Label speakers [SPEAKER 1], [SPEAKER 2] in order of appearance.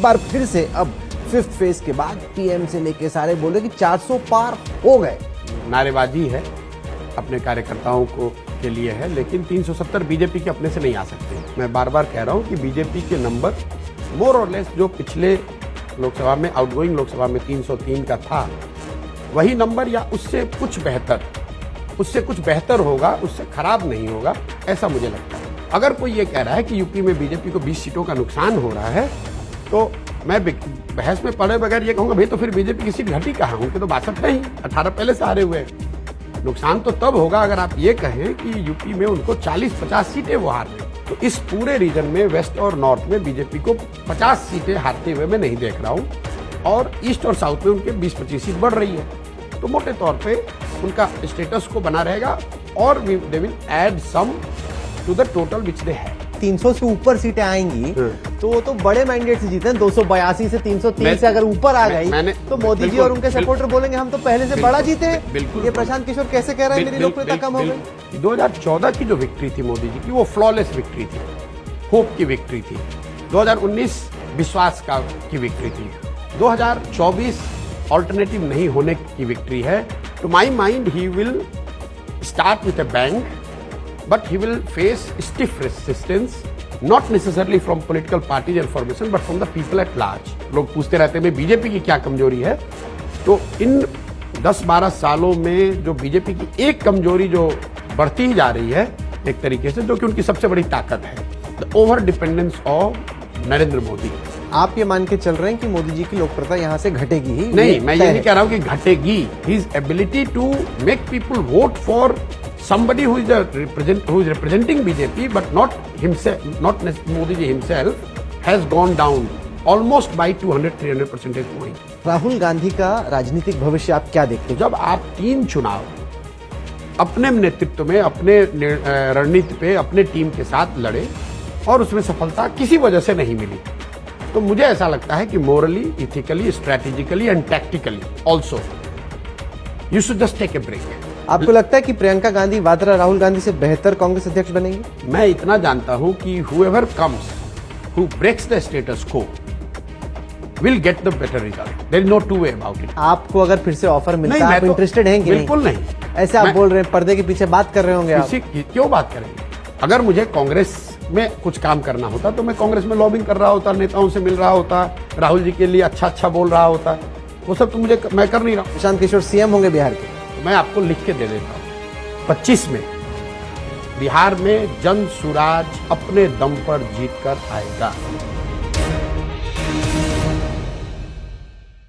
[SPEAKER 1] बार फिर से अब 5th फेज के बाद पीएम से लेके सारे बोले कि 400 पार हो गए।
[SPEAKER 2] नारेबाजी है, अपने कार्यकर्ताओं को के लिए है, लेकिन 370 बीजेपी के अपने से नहीं आ सकते। मैं बार बार कह रहा हूं कि बीजेपी के नंबर मोर और लेस जो पिछले लोकसभा में, आउटगोइंग लोकसभा में 303 का था, वही नंबर या उससे कुछ बेहतर होगा, उससे खराब नहीं होगा, ऐसा मुझे लगता है। अगर कोई ये कह रहा है कि यूपी में बीजेपी को 20 सीटों का नुकसान हो रहा है, तो मैं बहस में पड़े बगैर ये कहूंगा, भाई तो फिर बीजेपी की सीट घटी कहाँ? उनके तो 62 है ही, 18 पहले से हारे हुए हैं। नुकसान तो तब होगा अगर आप ये कहें कि यूपी में उनको 40-50 सीटें वो हार रहे। तो इस पूरे रीजन में, वेस्ट और नॉर्थ में बीजेपी को 50 सीटें हारते हुए मैं नहीं देख रहा हूं, और ईस्ट और साउथ में उनके 20-25 सीट बढ़ रही है। तो मोटे तौर पे उनका स्टेटस को बना रहेगा, और they will add some to the total which they have.
[SPEAKER 1] 300 से ऊपर सीटें आएंगी तो बड़े मैंडेट से जीते हैं। 282 से 303 से अगर ऊपर आ गई तो मोदी जी और उनके सपोर्टर बोलेंगे हम तो पहले से बड़ा जीते हैं। ये प्रशांत किशोर कैसे कह रहे हैं मेरी लोकप्रियता कम हो गई?
[SPEAKER 2] 2014 की जो विक्ट्री थी मोदी जी की, वो फ्लॉलेस विक्ट्री थी, होप की विक्ट्री थी। 2019 विश्वास की विक्ट्री थी। 2024 ऑल्टरनेटिव नहीं होने की विक्ट्री है। To my mind he will start with a bang, but he will face stiff resistance, not necessarily from political parties and formation, but from the people at large. लोग पूछते रहते हैं BJP की क्या कमजोरी है, तो इन 10-12 सालों में जो बीजेपी की एक कमजोरी जो बढ़ती ही जा रही है एक तरीके से, जो कि उनकी सबसे बड़ी ताकत है, the over dependence of Narendra Modi.
[SPEAKER 1] आप ये मान के चल रहे हैं कि मोदी जी की लोकप्रियता यहाँ से घटेगी ही?
[SPEAKER 2] नहीं, मैं ये नहीं कह रहा हूँ कि घटेगी। His ability to make people vote for somebody who is representing BJP, but not himself, not Modi ji himself, has gone down almost by 200-300 percentage point.
[SPEAKER 1] Rahul Gandhi का राजनीतिक भविष्य आप क्या देखते हैं?
[SPEAKER 2] जब आप 3 चुनाव अपने नेतृत्व में, अपने रणनीति पे, अपने टीम के साथ लड़े और उसमें सफलता किसी वजह से नहीं मिली, तो मुझे ऐसा लगता है कि morally, ethically, strategically and tactically also you should just take a break.
[SPEAKER 1] आपको लगता है कि प्रियंका गांधी वाड्रा राहुल गांधी से बेहतर कांग्रेस अध्यक्ष बनेंगी?
[SPEAKER 2] मैं इतना जानता हूं कि whoever comes who breaks the status quo will get the better result. There is no two way about it.
[SPEAKER 1] आपको अगर फिर से ऑफर मिलता है, आप इंटरेस्टेड हैं कि नहीं?
[SPEAKER 2] बिल्कुल नहीं।
[SPEAKER 1] ऐसे आप बोल रहे हैं, पर्दे के पीछे बात कर रहे होंगे आप।
[SPEAKER 2] क्यों बात करेंगे? अगर मुझे कांग्रेस में कुछ काम करना होता तो मैं कांग्रेस में लॉबिंग कर रहा होता, नेताओं से मिल रहा होता, राहुल जी के लिए अच्छा बोल रहा होता। वो सब तो मैं कर नहीं रहा।
[SPEAKER 1] प्रशांत किशोर सीएम होंगे बिहार के?
[SPEAKER 2] मैं आपको लिख के दे देता हूं, 25 में बिहार में जन सुराज अपने दम पर जीत कर आएगा।